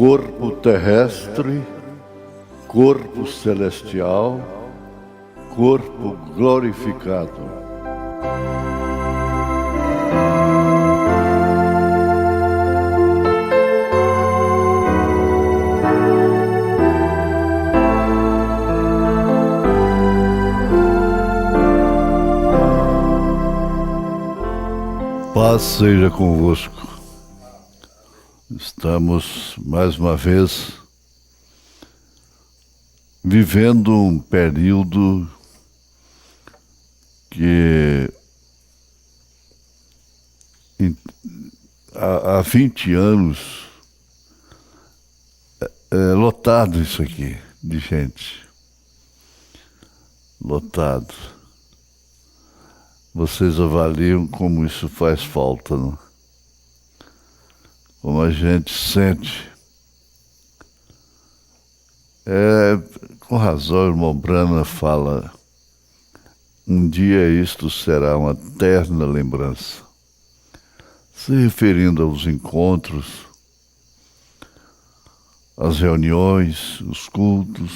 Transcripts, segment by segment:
corpo terrestre, corpo celestial, corpo glorificado. Paz seja convosco. Estamos, mais uma vez, vivendo um período que há 20 anos é lotado isso aqui, de gente. Lotado. Vocês avaliam como isso faz falta, não? Como a gente sente. Com razão, o irmão Brana fala, um dia isto será uma eterna lembrança. Se referindo aos encontros, às reuniões, os cultos.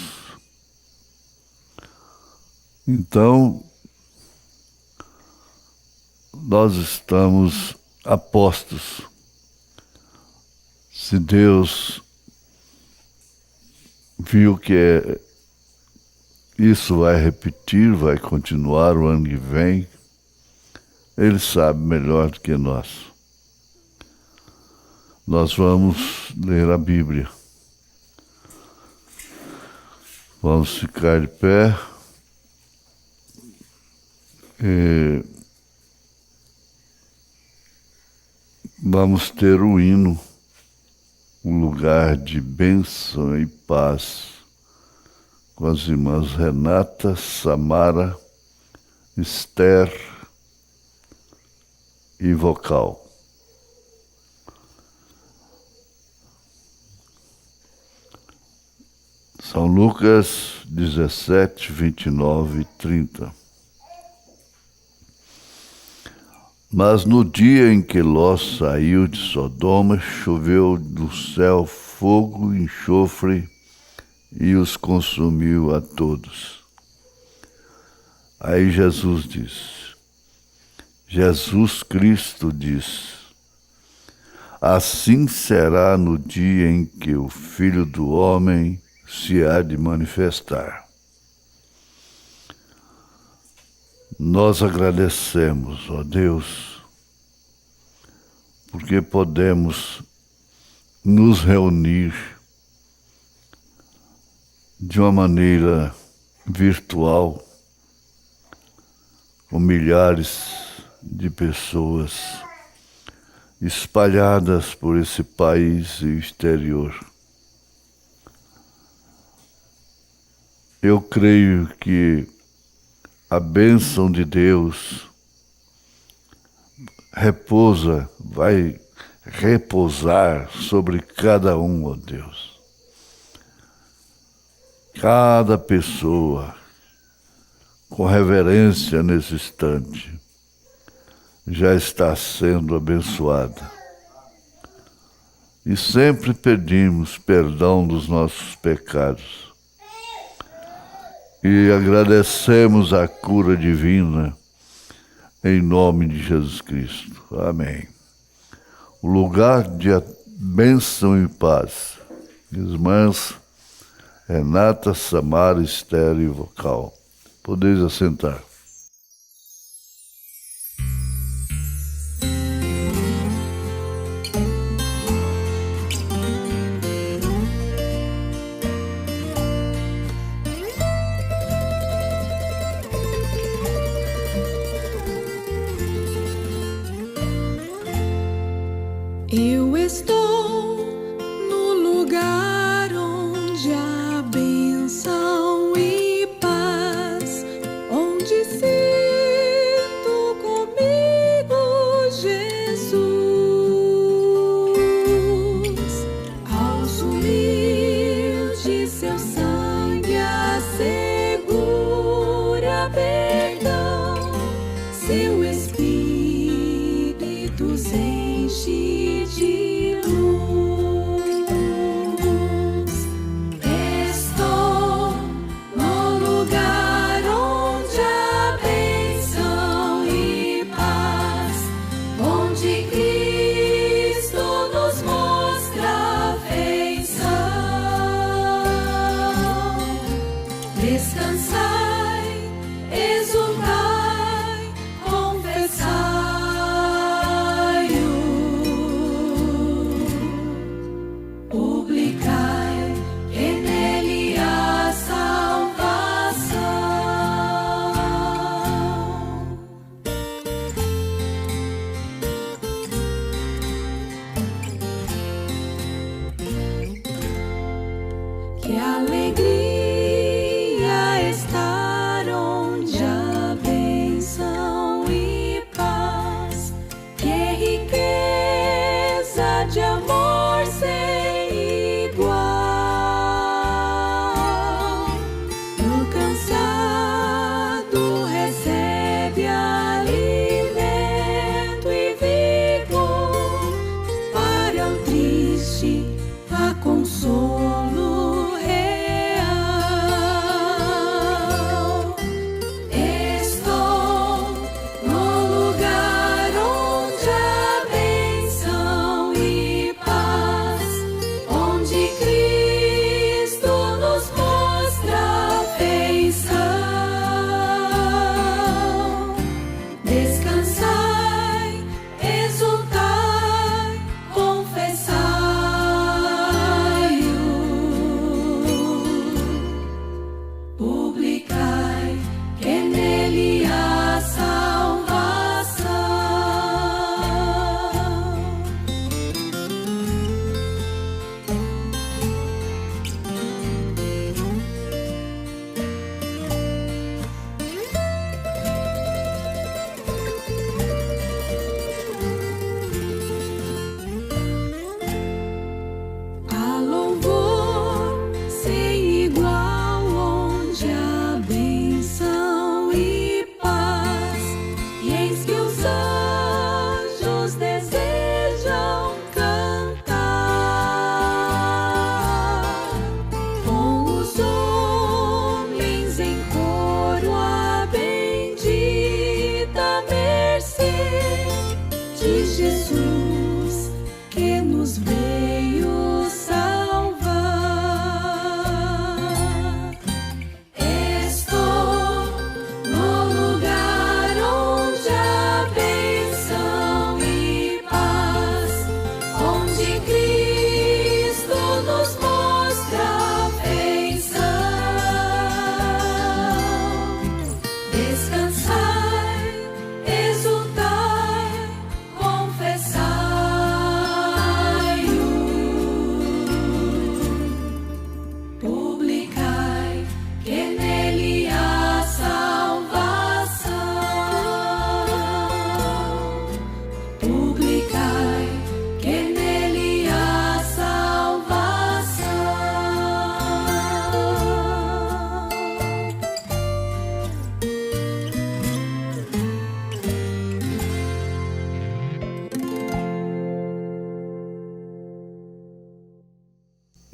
Então, nós estamos apostos. Se Deus viu que isso vai repetir, vai continuar o ano que vem, Ele sabe melhor do que nós. Nós vamos ler a Bíblia. Vamos ficar de pé. Vamos ter o hino, um lugar de bênção e paz, com as irmãs Renata, Samara, Esther e vocal. São Lucas 17, 29 e 30. Mas no dia em que Ló saiu de Sodoma, choveu do céu fogo e enxofre e os consumiu a todos. Aí Jesus Cristo diz, assim será no dia em que o Filho do Homem se há de manifestar. Nós agradecemos, ó Deus, porque podemos nos reunir de uma maneira virtual com milhares de pessoas espalhadas por esse país e o exterior. Eu creio que a bênção de Deus vai repousar sobre cada um, ó Deus. Cada pessoa, com reverência nesse instante, já está sendo abençoada. E sempre pedimos perdão dos nossos pecados. E agradecemos a cura divina em nome de Jesus Cristo. Amém. O lugar de bênção e paz. Irmãs Renata, Samara, Esther e vocal. Podeis assentar. Eu estou no lugar onde há bênção e paz, onde sinto comigo Jesus. Aos humildes seu sangue assegura perdão, seu Espírito enche de luz.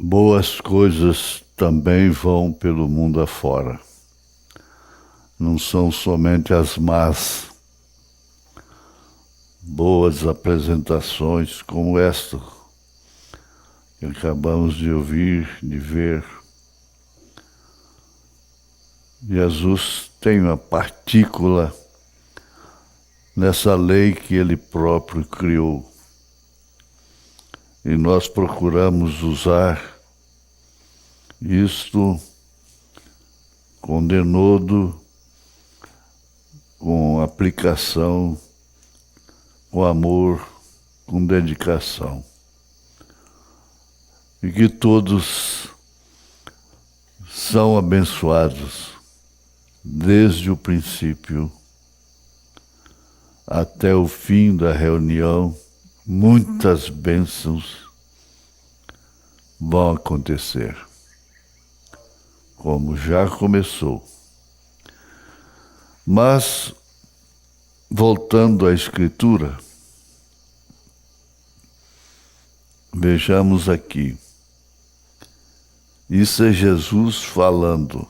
boas coisas também vão pelo mundo afora. Não são somente as más. Boas apresentações como esta que acabamos de ouvir, de ver. Jesus tem uma partícula nessa lei que ele próprio criou. E nós procuramos usar isto com denodo, com aplicação, com amor, com dedicação. E que todos são abençoados, desde o princípio até o fim da reunião. Muitas bênçãos vão acontecer, como já começou. Mas, voltando à Escritura, vejamos aqui. Isso é Jesus falando.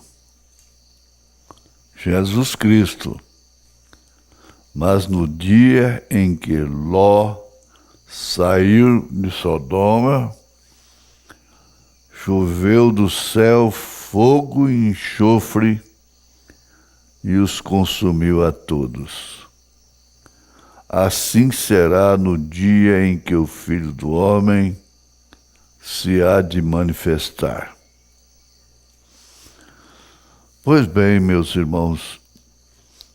Jesus Cristo. Mas no dia em que Ló saiu de Sodoma, choveu do céu fogo e enxofre e os consumiu a todos. Assim será no dia em que o Filho do Homem se há de manifestar. Pois bem, meus irmãos,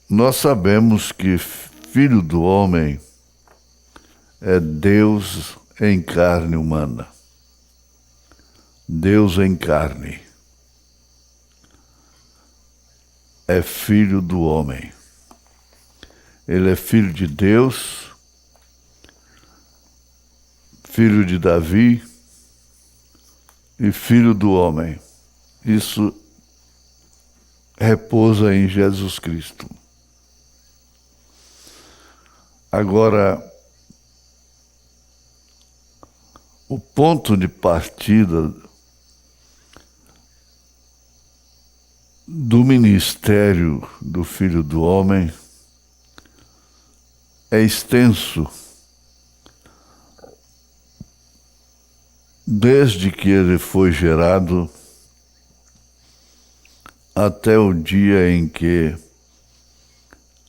nós sabemos que Filho do Homem é Deus em carne humana. Deus em carne. É Filho do Homem. Ele é filho de Deus, filho de Davi e filho do homem. Isso repousa em Jesus Cristo. Agora, o ponto de partida do ministério do Filho do Homem é extenso, desde que ele foi gerado até o dia em que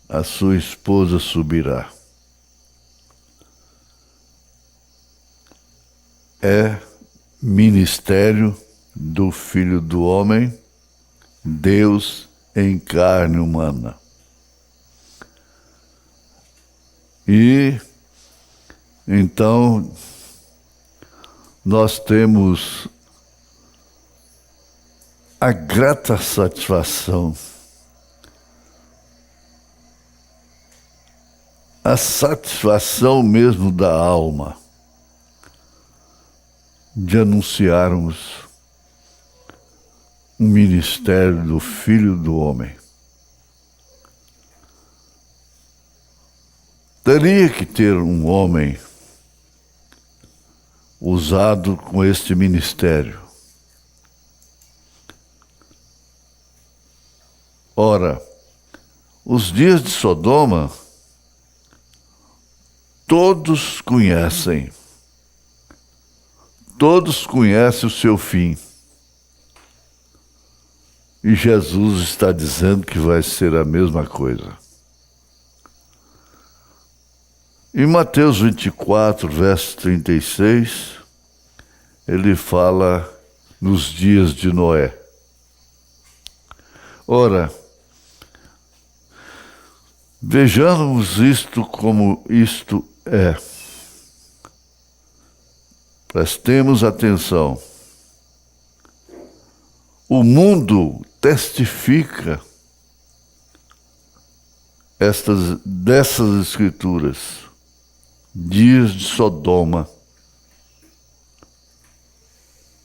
a sua esposa subirá. É ministério do Filho do Homem, Deus em carne humana. E então nós temos a grata satisfação, a satisfação mesmo da alma, de anunciarmos o ministério do Filho do Homem. Teria que ter um homem usado com este ministério. Ora, os dias de Sodoma, todos conhecem o seu fim. E Jesus está dizendo que vai ser a mesma coisa. Em Mateus 24, verso 36, ele fala nos dias de Noé. Ora, vejamos isto como isto é. Prestemos atenção. O mundo testifica dessas escrituras. Dias de Sodoma,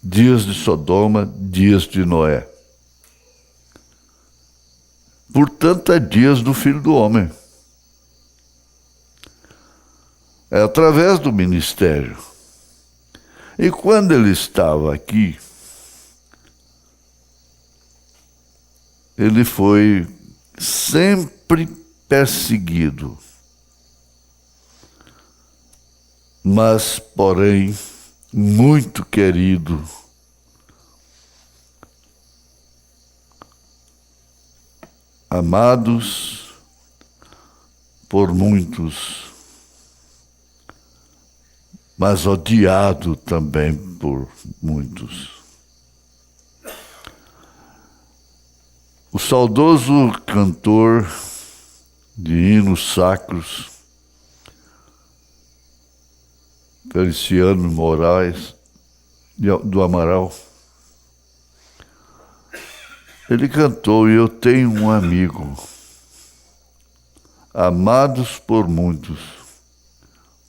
dias de Noé. Portanto, é dias do Filho do Homem. É através do ministério. E quando ele estava aqui, ele foi sempre perseguido, mas, porém, muito querido. Amados por muitos, mas odiado também por muitos. O saudoso cantor de hinos sacros, Feliciano Moraes do Amaral, ele cantou: "Eu tenho um amigo, amados por muitos,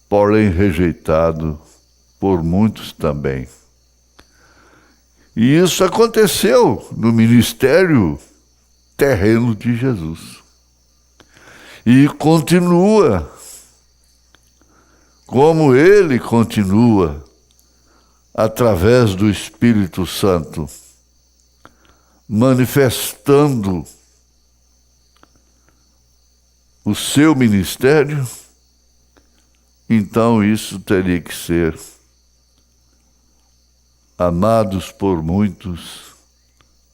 porém rejeitado por muitos também." E isso aconteceu no ministério terreno de Jesus. E continua, como ele continua, através do Espírito Santo, manifestando o seu ministério. Então isso teria que ser amados por muitos,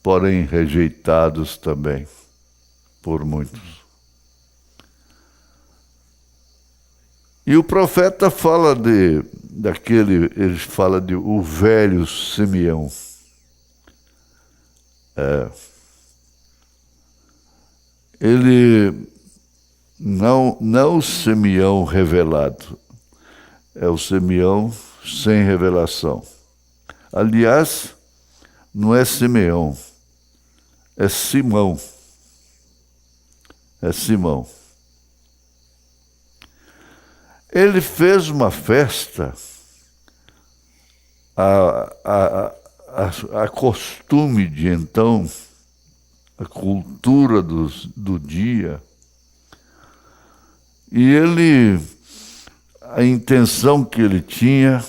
porém rejeitados também por muitos. E o profeta fala ele fala de o velho Simeão. Ele não o Simeão revelado, é o Simeão sem revelação. Aliás, não é Simeão, é Simão. É Simão. Ele fez uma festa, a costume de então, a cultura do dia, e a intenção que ele tinha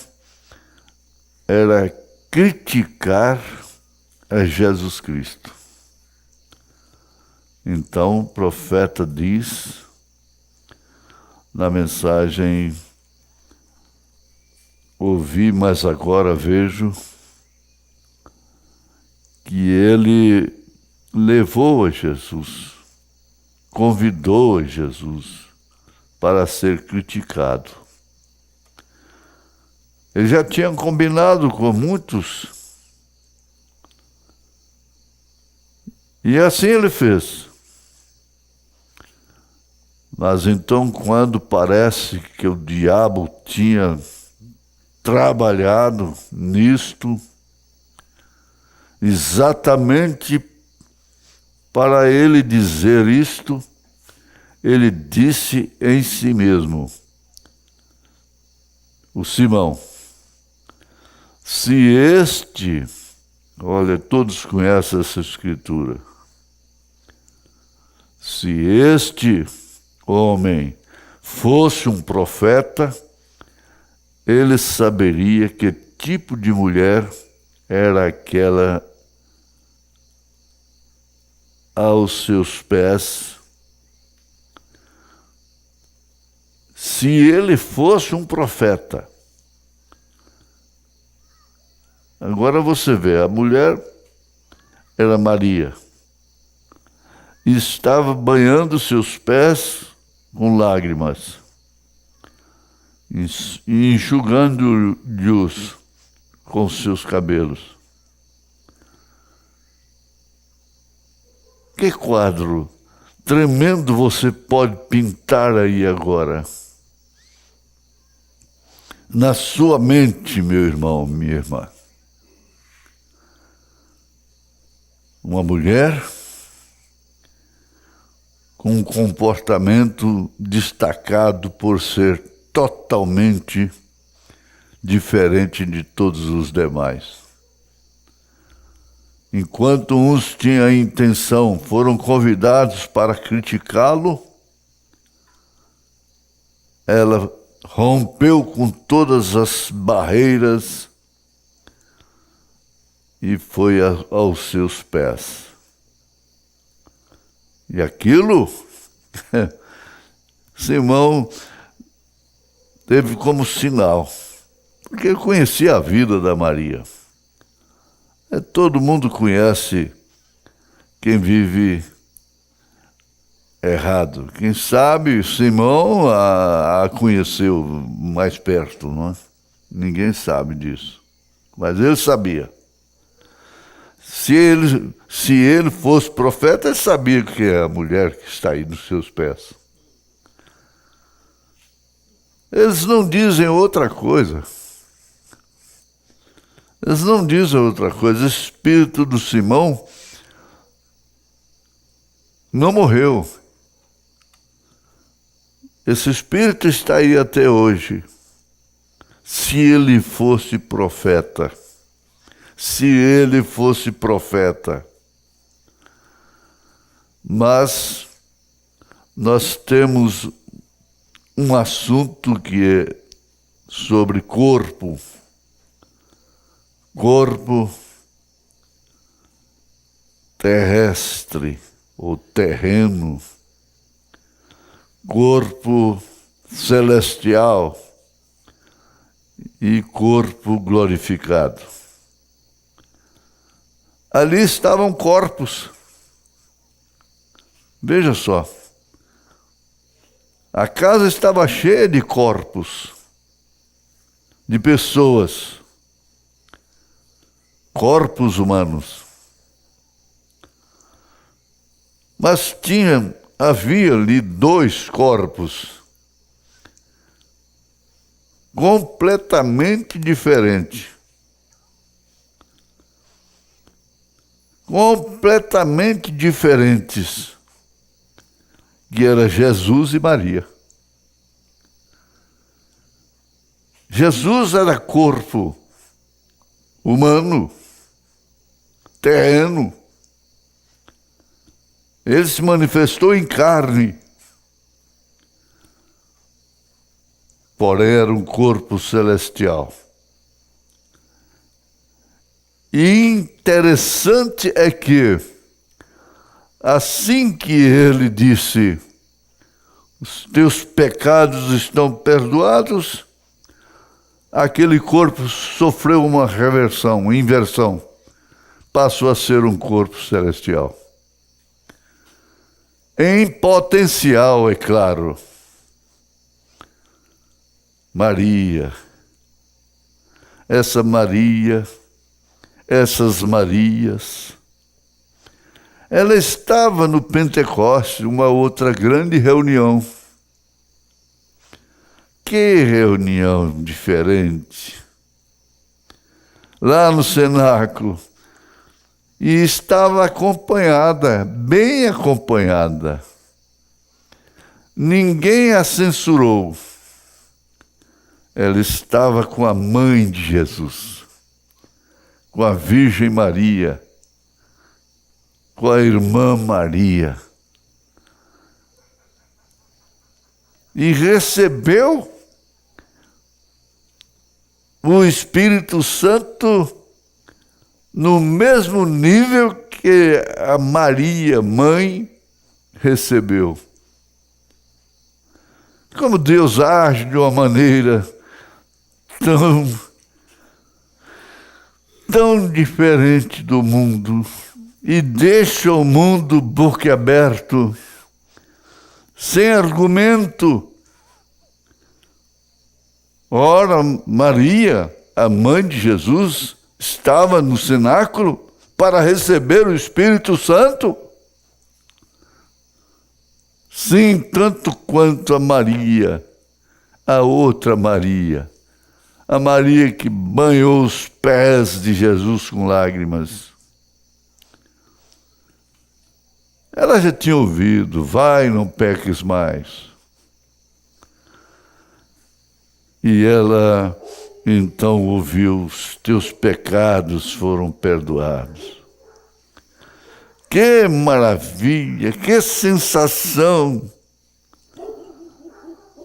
era criticar a Jesus Cristo. Então o profeta diz na mensagem: "Ouvi, mas agora vejo", que ele levou a Jesus, convidou a Jesus para ser criticado. Ele já tinha combinado com muitos, e assim ele fez. Mas então, quando parece que o diabo tinha trabalhado nisto, exatamente para ele dizer isto, ele disse em si mesmo, o Simão: "Se este", olha, todos conhecem essa escritura, "se este homem fosse um profeta, ele saberia que tipo de mulher era aquela aos seus pés. Se ele fosse um profeta." Agora você vê, a mulher era Maria, e estava banhando seus pés com lágrimas e enxugando-os com seus cabelos. Que quadro tremendo você pode pintar aí agora na sua mente, meu irmão, minha irmã. Uma mulher com um comportamento destacado por ser totalmente diferente de todos os demais. Enquanto uns tinham a intenção, foram convidados para criticá-lo, ela rompeu com todas as barreiras e foi aos seus pés. E aquilo, Simão teve como sinal, porque ele conhecia a vida da Maria. Todo mundo conhece quem vive errado. Quem sabe, Simão a conheceu mais perto, não é? Ninguém sabe disso. Mas ele sabia. Se ele fosse profeta, ele sabia que é a mulher que está aí nos seus pés. Eles não dizem outra coisa. Eles não dizem outra coisa. O espírito do Simão não morreu. Esse espírito está aí até hoje. Se ele fosse profeta. Se ele fosse profeta. Mas nós temos um assunto que é sobre corpo. Corpo terrestre ou terreno. Corpo celestial e corpo glorificado. Ali estavam corpos. Veja só. A casa estava cheia de corpos, de pessoas, corpos humanos. Mas havia ali dois corpos completamente diferentes. Completamente diferentes, que era Jesus e Maria. Jesus era corpo humano, terreno. Ele se manifestou em carne, porém era um corpo celestial. E interessante é que, assim que ele disse, os teus pecados estão perdoados, aquele corpo sofreu uma reversão, uma inversão, passou a ser um corpo celestial. Em potencial, é claro. Maria, essas Marias, ela estava no Pentecoste, uma outra grande reunião. Que reunião diferente. Lá no cenáculo. E estava acompanhada, bem acompanhada. Ninguém a censurou. Ela estava com a mãe de Jesus, com a Virgem Maria, com a irmã Maria. E recebeu o Espírito Santo no mesmo nível que a Maria, mãe, recebeu. Como Deus age de uma maneira tão diferente do mundo e deixa o mundo boquiaberto, sem argumento. Ora, Maria, a mãe de Jesus, estava no cenáculo para receber o Espírito Santo? Sim, tanto quanto a Maria, a outra Maria, a Maria que banhou os pés de Jesus com lágrimas. Ela já tinha ouvido, vai, não peques mais. E ela então ouviu, os teus pecados foram perdoados. Que maravilha, que sensação!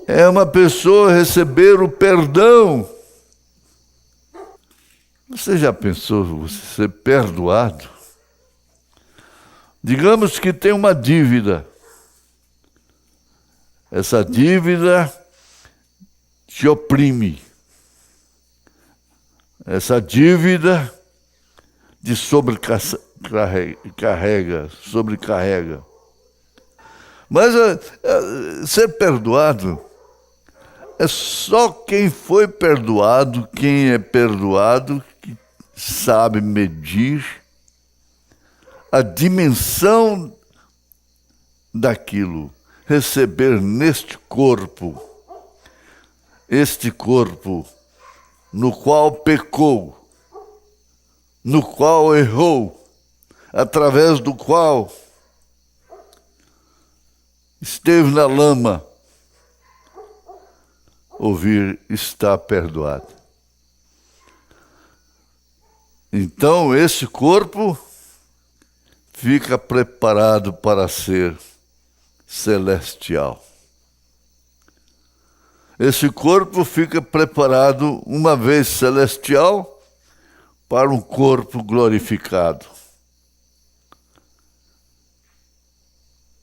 É uma pessoa receber o perdão. Você já pensou você ser perdoado? Digamos que tem uma dívida. Essa dívida te oprime. Essa dívida te sobrecarrega. Mas ser perdoado é só quem foi perdoado, quem é perdoado, que sabe medir a dimensão daquilo. Receber neste corpo, este corpo no qual pecou, no qual errou, através do qual esteve na lama, ouvir está perdoado. Então esse corpo fica preparado para ser celestial. Esse corpo fica preparado, uma vez celestial, para um corpo glorificado.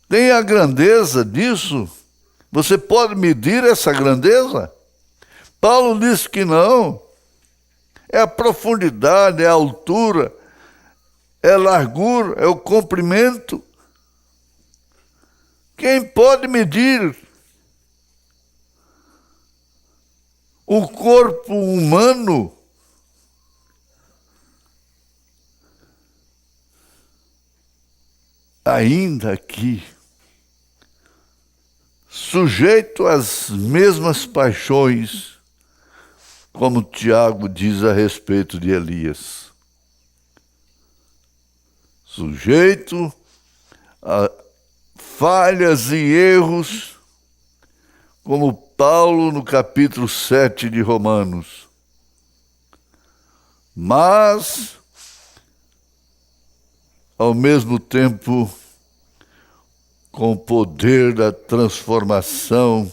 Tem a grandeza disso? Você pode medir essa grandeza? Paulo disse que não. É a profundidade, é a altura, é a largura, é o comprimento. Quem pode medir o corpo humano? Ainda aqui, sujeito às mesmas paixões, como Tiago diz a respeito de Elias. Sujeito a falhas e erros, como Paulo no capítulo 7 de Romanos. Mas, ao mesmo tempo, com o poder da transformação,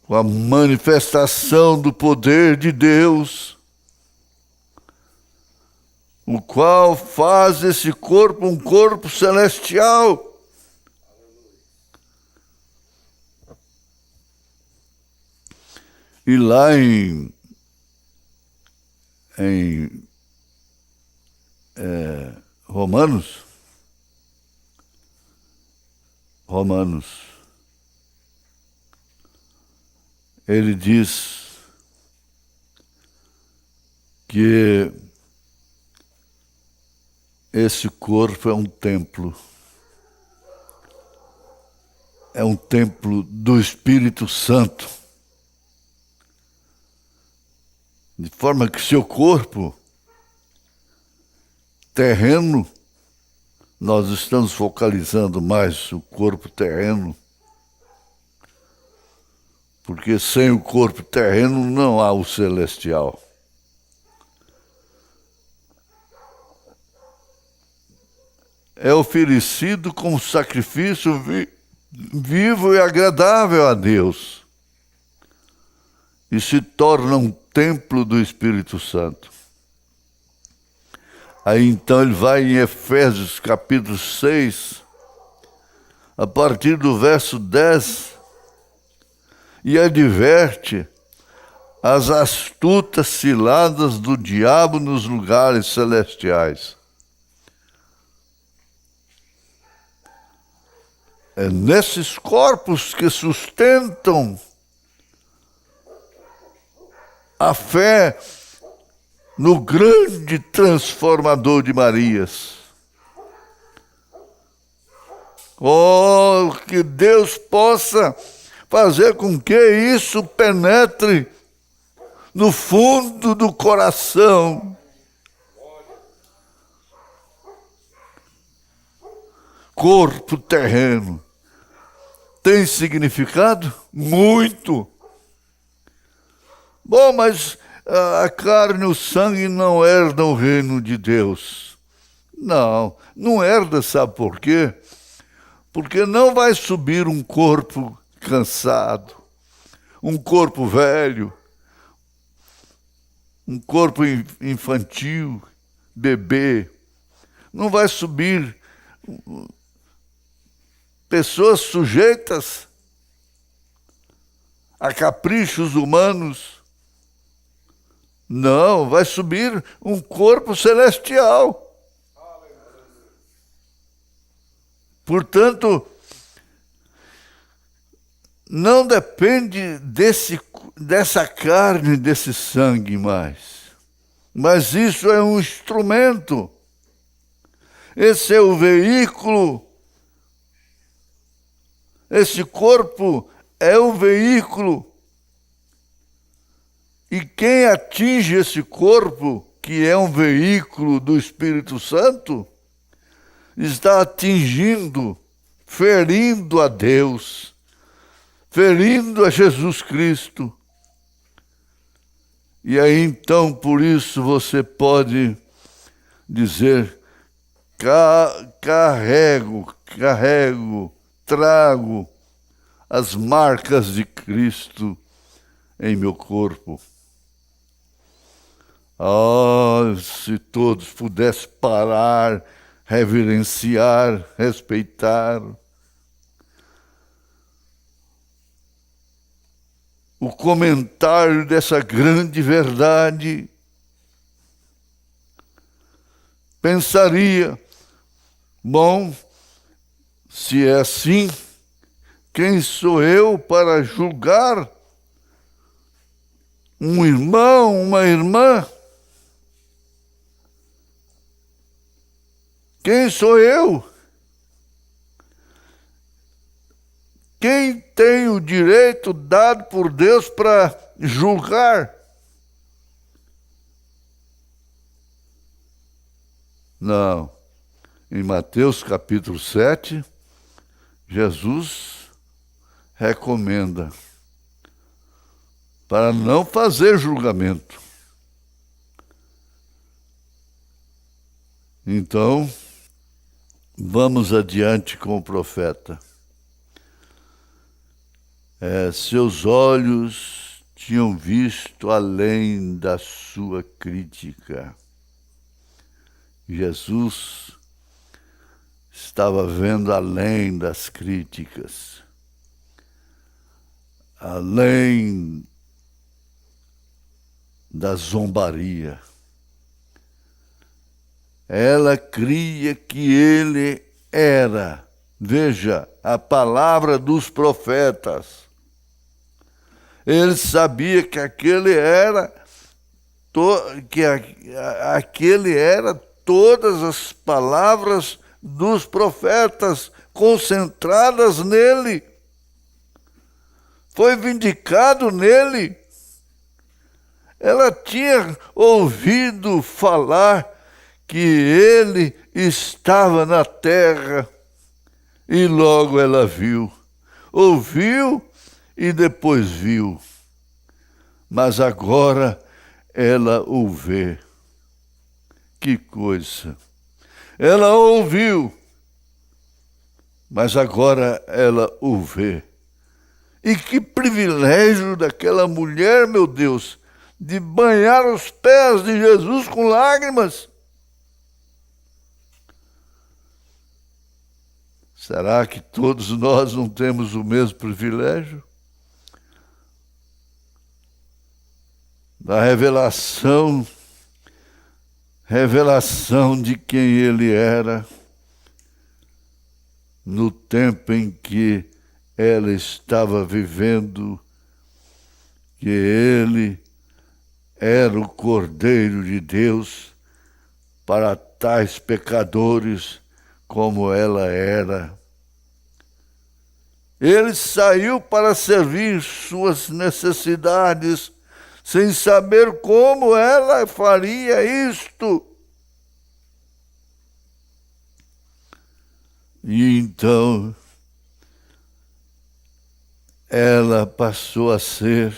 com a manifestação do poder de Deus, o qual faz esse corpo um corpo celestial. E lá em Romanos, ele diz que esse corpo é um templo do Espírito Santo, de forma que seu corpo terreno, nós estamos focalizando mais o corpo terreno, porque sem o corpo terreno não há o celestial. É oferecido como sacrifício vivo e agradável a Deus, e se torna um templo do Espírito Santo. Aí então ele vai em Efésios capítulo 6, a partir do verso 10, e adverte as astutas ciladas do diabo nos lugares celestiais. É nesses corpos que sustentam a fé no grande transformador de Marias. Oh, que Deus possa fazer com que isso penetre no fundo do coração. Corpo terreno tem significado? Muito. Bom, mas a carne e o sangue não herdam o reino de Deus. Não herda, sabe por quê? Porque não vai subir um corpo cansado, um corpo velho, um corpo infantil, bebê. Não vai subir pessoas sujeitas a caprichos humanos. Não, vai subir um corpo celestial. Portanto, não depende dessa carne, desse sangue mais. Mas isso é um instrumento. Esse é o veículo. Esse corpo é o veículo. E quem atinge esse corpo, que é um veículo do Espírito Santo, está atingindo, ferindo a Deus, ferindo a Jesus Cristo. E aí então, por isso, você pode dizer: carrego, trago as marcas de Cristo em meu corpo. Ah, se todos pudessem parar, reverenciar, respeitar o comentário dessa grande verdade, pensaria: bom, se é assim, quem sou eu para julgar um irmão, uma irmã? Quem sou eu? Quem tem o direito dado por Deus para julgar? Não. Em Mateus capítulo 7, Jesus recomenda para não fazer julgamento. Então, vamos adiante com o profeta. Seus olhos tinham visto além da sua crítica. Jesus estava vendo além das críticas, além da zombaria. Ela cria que ele era, veja, a palavra dos profetas. Ele sabia que aquele era todas as palavras dos profetas concentradas nele. Foi vindicado nele. Ela tinha ouvido falar que ele estava na terra e logo ela viu. Ouviu e depois viu. Mas agora ela o vê. Que coisa! Ela ouviu, mas agora ela o vê. E que privilégio daquela mulher, meu Deus, de banhar os pés de Jesus com lágrimas. Será que todos nós não temos o mesmo privilégio? Da revelação de quem ele era, no tempo em que ela estava vivendo, que ele era o Cordeiro de Deus para tais pecadores como ela era. Ele saiu para servir suas necessidades, sem saber como ela faria isto. E então ela passou a ser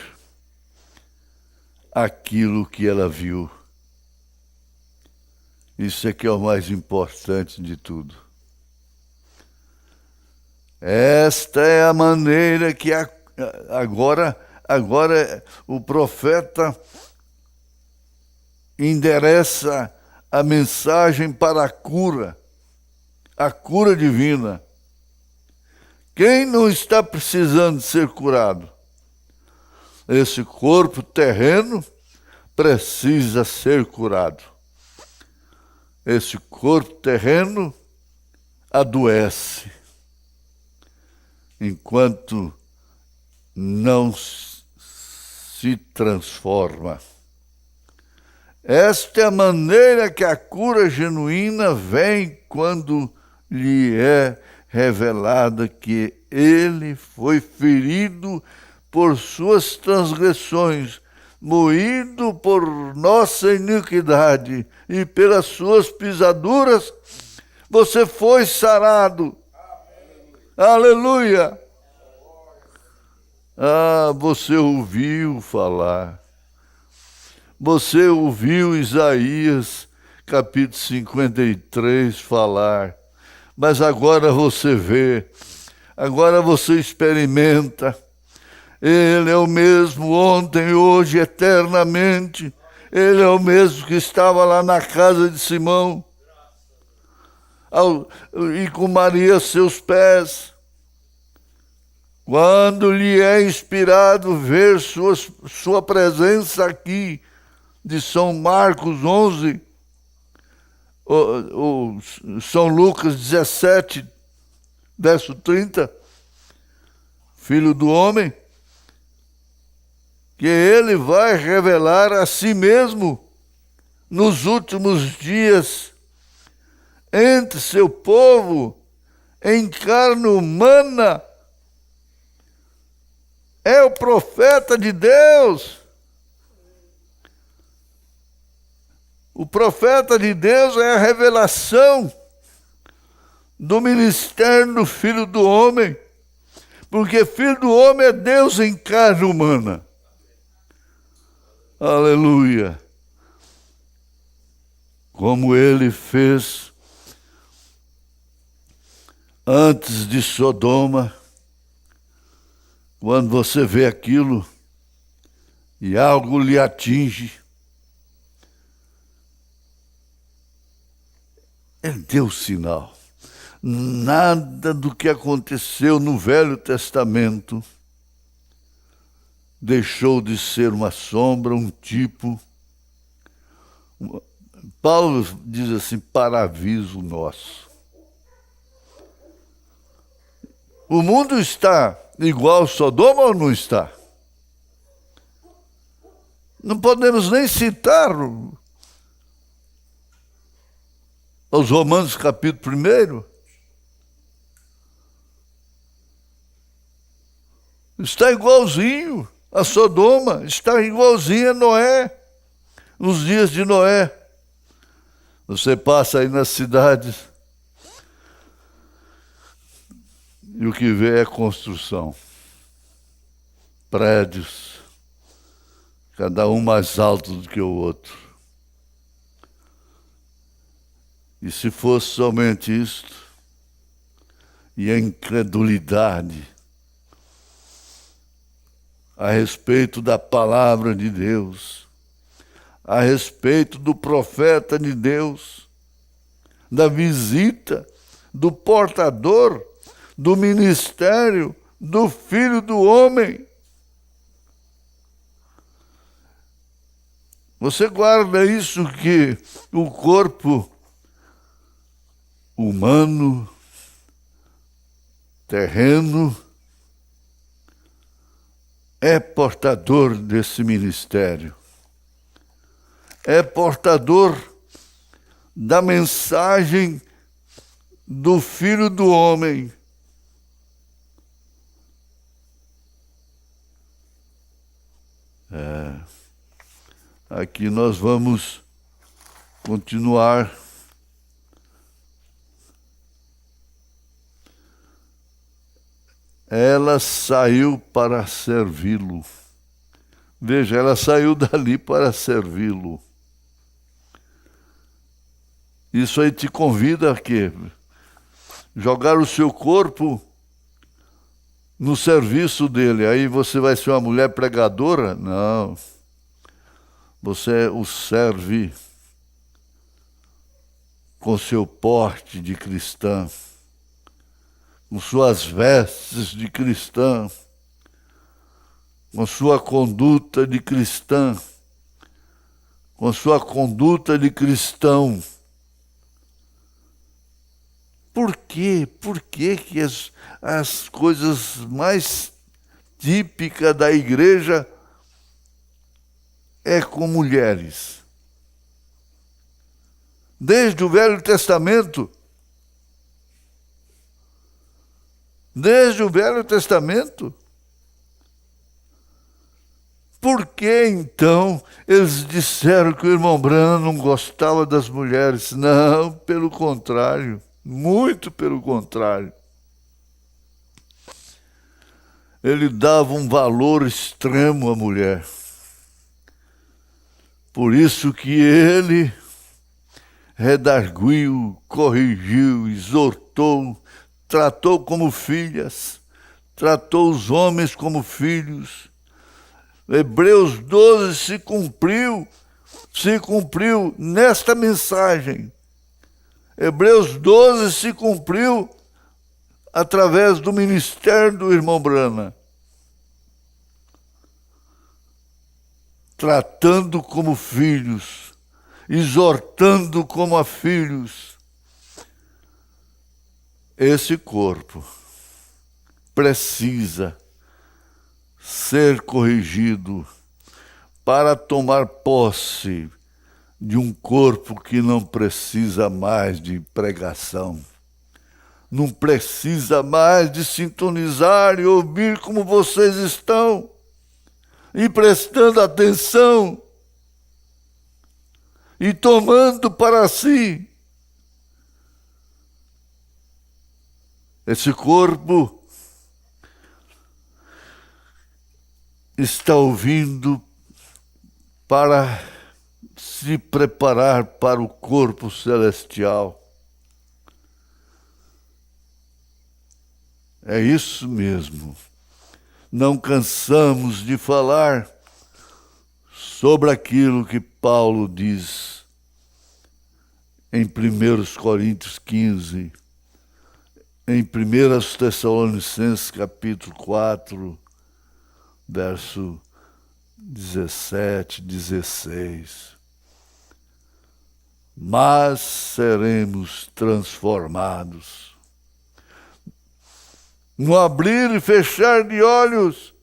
aquilo que ela viu. Isso é que é o mais importante de tudo. Esta é a maneira que agora o profeta endereça a mensagem para a cura divina. Quem não está precisando ser curado? Esse corpo terreno precisa ser curado. Esse corpo terreno adoece enquanto não se transforma. Esta é a maneira que a cura genuína vem quando lhe é revelada que ele foi ferido por suas transgressões, moído por nossa iniquidade, e pelas suas pisaduras você foi sarado. Aleluia! Você ouviu falar. Você ouviu Isaías, capítulo 53, falar. Mas agora você vê, agora você experimenta. Ele é o mesmo ontem, hoje, eternamente. Ele é o mesmo que estava lá na casa de Simão e com Maria aos seus pés. Quando lhe é inspirado ver sua presença aqui, de São Marcos 11, ou São Lucas 17, verso 30, Filho do Homem, que ele vai revelar a si mesmo nos últimos dias entre seu povo em carne humana. É o profeta de Deus. O profeta de Deus é a revelação do ministério do Filho do Homem, porque Filho do Homem é Deus em carne humana. Aleluia! Como ele fez antes de Sodoma. Quando você vê aquilo e algo lhe atinge, ele deu sinal. Nada do que aconteceu no Velho Testamento deixou de ser uma sombra, um tipo. Paulo diz assim, para aviso nosso. O mundo está igual a Sodoma ou não está? Não podemos nem citar os Romanos capítulo 1. Está igualzinho a Sodoma, está igualzinho a Noé, nos dias de Noé. Você passa aí nas cidades e o que vê é construção. Prédios, cada um mais alto do que o outro. E se fosse somente isto, e a incredulidade a respeito da palavra de Deus, a respeito do profeta de Deus, da visita do portador do ministério do Filho do Homem. Você guarda isso, que o corpo humano, terreno, é portador desse ministério. É portador da mensagem do Filho do Homem. Aqui nós vamos continuar. Ela saiu para servi-lo. Veja, ela saiu dali para servi-lo. Isso aí te convida a quê? Jogar o seu corpo no serviço dele. Aí você vai ser uma mulher pregadora? Não. Você o serve com seu porte de cristã, com suas vestes de cristã, com sua conduta de cristã, com sua conduta de cristão. Por quê? Por que que as coisas mais típicas da igreja é com mulheres? Desde o Velho Testamento. Desde o Velho Testamento. Por que, então, eles disseram que o irmão Branham não gostava das mulheres? Não, pelo contrário, muito pelo contrário. Ele dava um valor extremo à mulher. Por isso que ele redarguiu, corrigiu, exortou, tratou como filhas, tratou os homens como filhos. Hebreus 12 se cumpriu nesta mensagem. Hebreus 12 se cumpriu através do ministério do irmão Branham. Tratando como filhos, exortando como a filhos. Esse corpo precisa ser corrigido para tomar posse de um corpo que não precisa mais de pregação, não precisa mais de sintonizar e ouvir como vocês estão, e prestando atenção, e tomando para si. Esse corpo está ouvindo para se preparar para o corpo celestial. É isso mesmo. Não cansamos de falar sobre aquilo que Paulo diz em 1 Coríntios 15, em 1 Tessalonicenses capítulo 4, verso 17, 16. Mas seremos transformados. No abrir e fechar de olhos.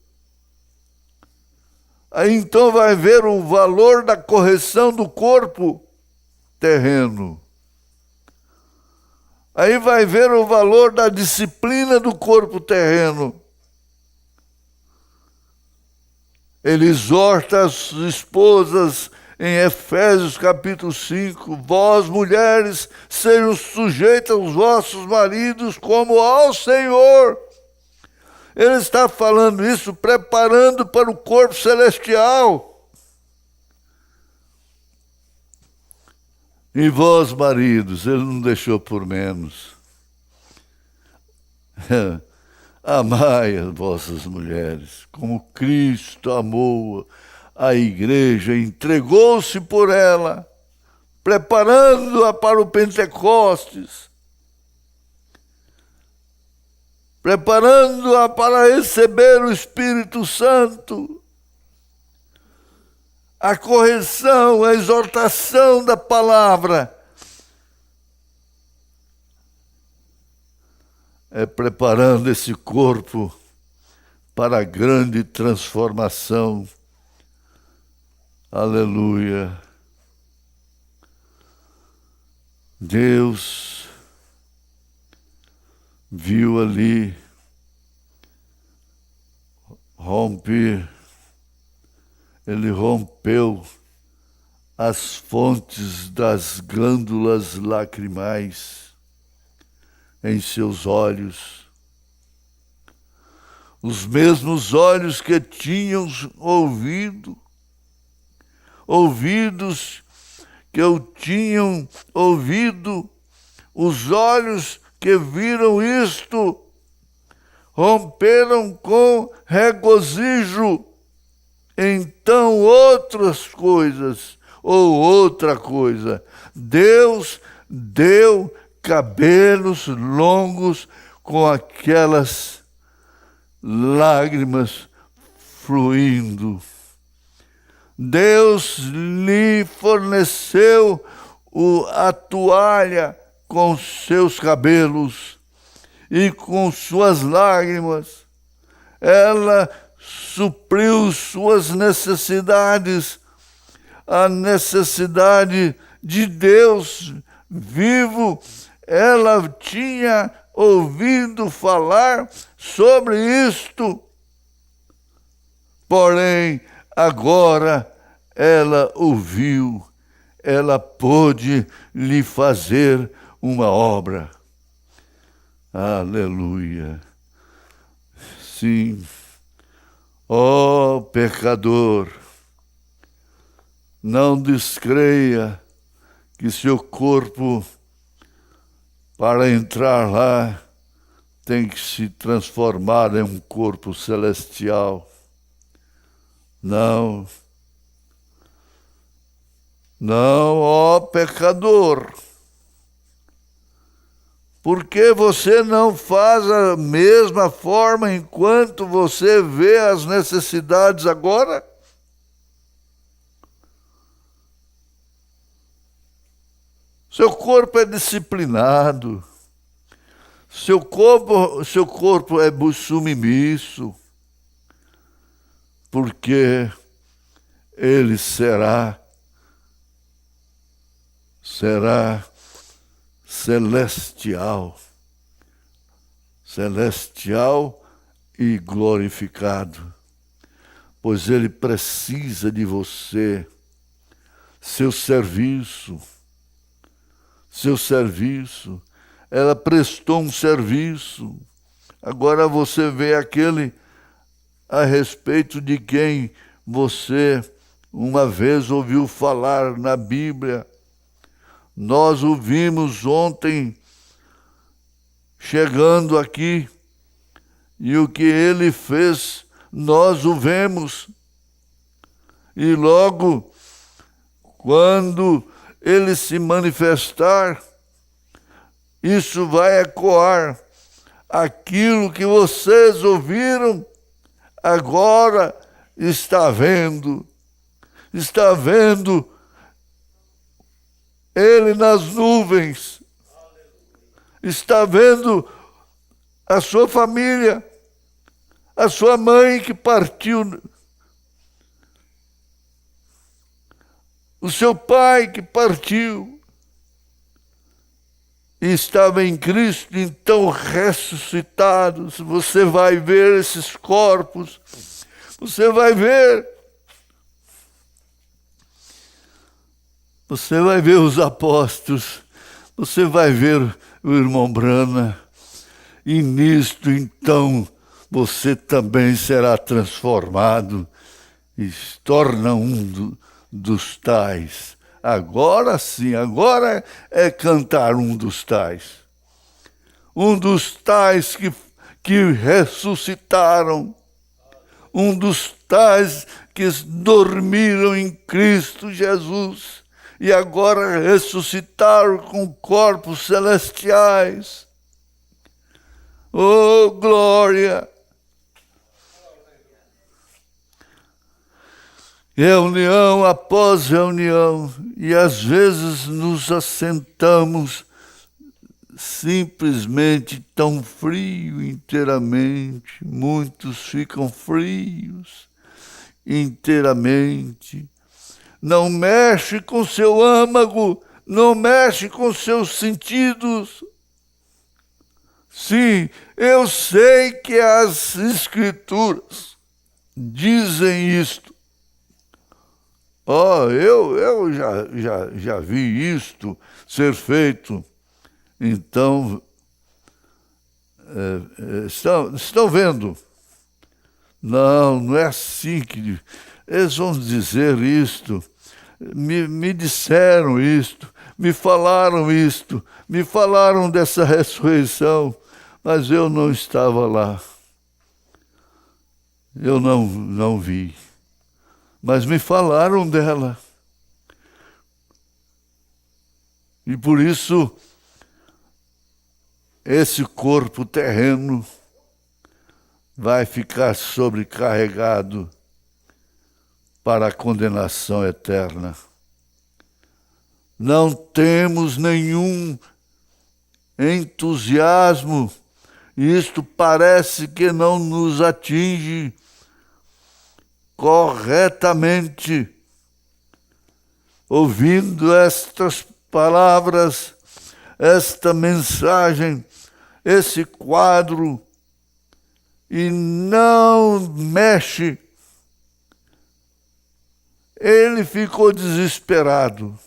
Aí então vai ver o valor da correção do corpo terreno. Aí vai ver o valor da disciplina do corpo terreno. Ele exorta as esposas em Efésios capítulo 5, vós mulheres sejam sujeitas aos vossos maridos como ao Senhor. Ele está falando isso, preparando para o corpo celestial. E vós maridos, ele não deixou por menos. Amai as vossas mulheres, como Cristo amou a igreja, entregou-se por ela, preparando-a para o Pentecostes, preparando-a para receber o Espírito Santo. A correção, a exortação da palavra é preparando esse corpo para a grande transformação. Aleluia. Deus viu ali romper, ele rompeu as fontes das glândulas lacrimais em seus olhos. Os mesmos olhos que tinham ouvidos que eu tinham ouvido, os olhos que viram isto, romperam com regozijo então outras coisas, ou outra coisa. Deus deu cabelos longos com aquelas lágrimas fluindo. Deus lhe forneceu a toalha com seus cabelos e com suas lágrimas. Ela supriu suas necessidades, a necessidade de Deus vivo. Ela tinha ouvido falar sobre isto, porém, agora ela ouviu, ela pôde lhe fazer uma obra. Aleluia. Sim. Ó pecador, não descreia que seu corpo, para entrar lá, tem que se transformar em um corpo celestial. Não. Não, ó pecador. Por que você não faz a mesma forma enquanto você vê as necessidades agora? Seu corpo é disciplinado. Seu corpo é submisso. Porque ele será celestial e glorificado, pois ele precisa de você, seu serviço. Ela prestou um serviço. Agora você vê aquele a respeito de quem você uma vez ouviu falar na Bíblia. Nós o vimos ontem chegando aqui, e o que ele fez, nós o vemos. E logo, quando ele se manifestar, isso vai ecoar. Aquilo que vocês ouviram, agora está vendo ele nas nuvens, está vendo a sua família, a sua mãe que partiu, o seu pai que partiu, e estava em Cristo, então ressuscitados. Você vai ver esses corpos, você vai ver os apóstolos, você vai ver o irmão Brana, e nisto então você também será transformado e se torna um dos tais. Agora sim, agora é cantar um dos tais. Um dos tais que ressuscitaram. Um dos tais que dormiram em Cristo Jesus e agora ressuscitaram com corpos celestiais. Oh, glória! Reunião após reunião, e às vezes nos assentamos simplesmente tão frio inteiramente. Muitos ficam frios inteiramente. Não mexe com seu âmago, não mexe com seus sentidos. Sim, eu sei que as Escrituras dizem isto. Eu já vi isto ser feito. Então, estão vendo? Não é assim que eles vão dizer isto. Me disseram isto, me falaram isto, me falaram dessa ressurreição, mas eu não estava lá. Eu não vi. mas me falaram dela. E por isso, esse corpo terreno vai ficar sobrecarregado para a condenação eterna. Não temos nenhum entusiasmo, e isto parece que não nos atinge corretamente. Ouvindo estas palavras, esta mensagem, esse quadro, e não mexe. Ele ficou desesperado.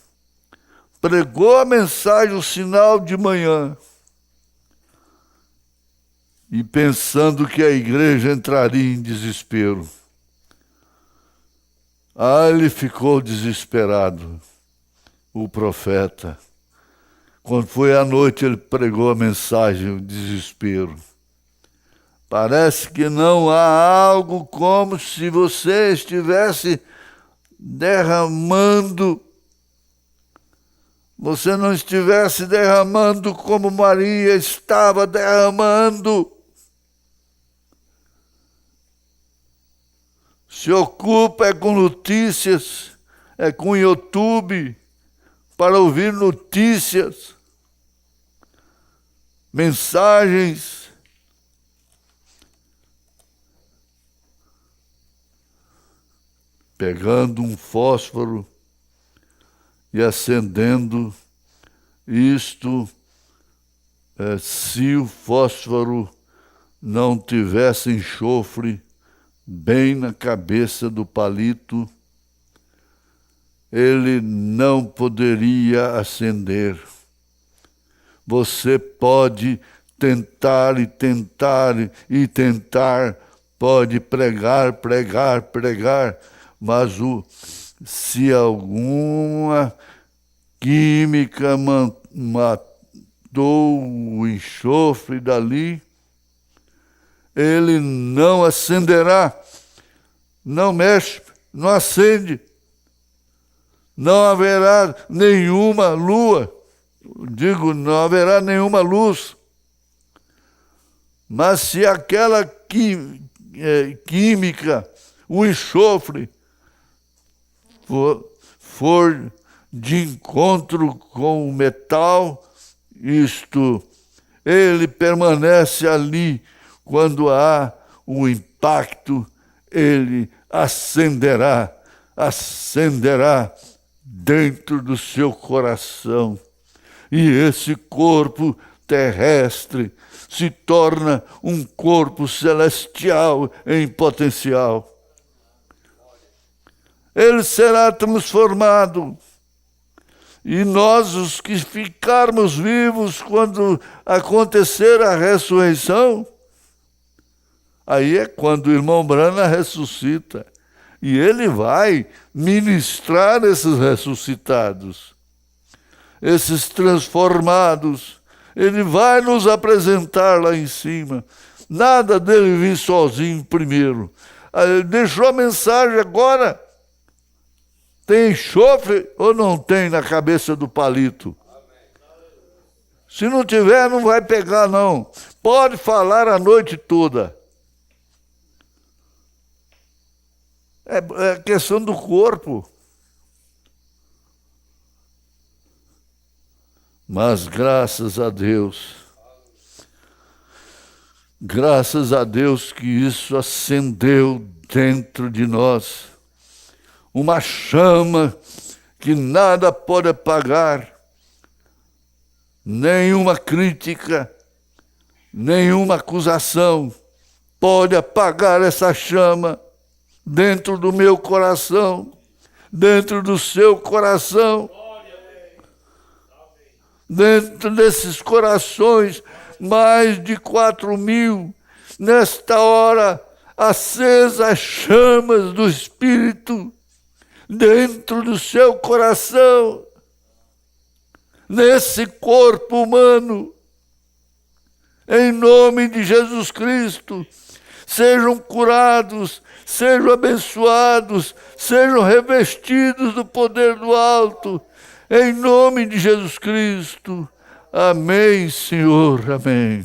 Pregou a mensagem, o sinal de manhã, e pensando que a igreja entraria em desespero. Ele ficou desesperado, o profeta. Quando foi à noite, ele pregou a mensagem, o desespero. Parece que não há algo como se você estivesse derramando, você não estivesse derramando como Maria estava derramando. Se ocupa com notícias, com YouTube, para ouvir notícias, mensagens. Pegando um fósforo e acendendo isto, se o fósforo não tivesse enxofre bem na cabeça do palito, ele não poderia acender. Você pode tentar e tentar e tentar, pode pregar, mas se alguma química matou o enxofre dali, ele não acenderá, não mexe, não acende, não haverá nenhuma não haverá nenhuma luz. Mas se aquela química, o enxofre, for de encontro com o metal, ele permanece ali. Quando há o impacto, ele acenderá dentro do seu coração. E esse corpo terrestre se torna um corpo celestial em potencial. Ele será transformado. E nós, os que ficarmos vivos quando acontecer a ressurreição, aí é quando o irmão Branham ressuscita. E ele vai ministrar esses ressuscitados, esses transformados. Ele vai nos apresentar lá em cima. Nada dele vir sozinho primeiro. Ele deixou a mensagem agora. Tem enxofre ou não tem na cabeça do palito? Se não tiver, não vai pegar, não. Pode falar a noite toda. É questão do corpo. Mas graças a Deus que isso acendeu dentro de nós uma chama que nada pode apagar, nenhuma crítica, nenhuma acusação pode apagar essa chama dentro do meu coração, dentro do seu coração, dentro desses corações, mais de 4.000, nesta hora, acesas as chamas do Espírito, dentro do seu coração, nesse corpo humano, em nome de Jesus Cristo, sejam curados, sejam abençoados, sejam revestidos do poder do alto, em nome de Jesus Cristo. Amém, Senhor, amém.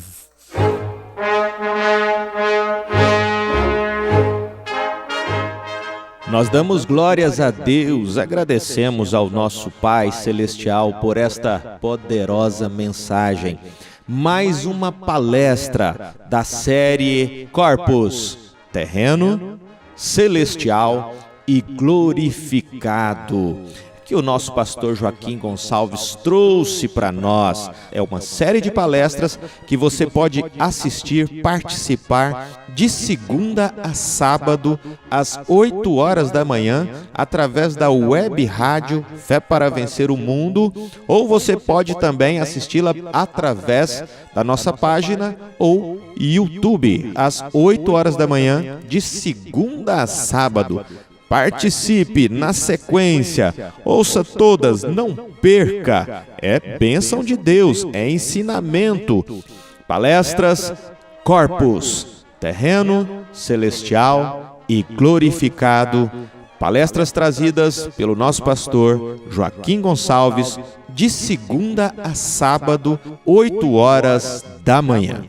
Nós damos glórias a Deus, agradecemos ao nosso Pai Celestial por esta poderosa mensagem. Mais uma palestra da série Corpus, terreno, celestial e glorificado, que o nosso pastor Joaquim Gonçalves trouxe para nós. É uma série de palestras que você pode assistir, participar de segunda a sábado, às 8 horas da manhã, através da web rádio Fé para Vencer o Mundo, ou você pode também assisti-la através da nossa página ou YouTube, às 8 horas da manhã, de segunda a sábado. Participe na sequência, ouça todas, não perca, é bênção de Deus, é ensinamento. Palestras Corpus, terreno, celestial e glorificado. Palestras trazidas pelo nosso pastor Joaquim Gonçalves, de segunda a sábado, 8 horas da manhã.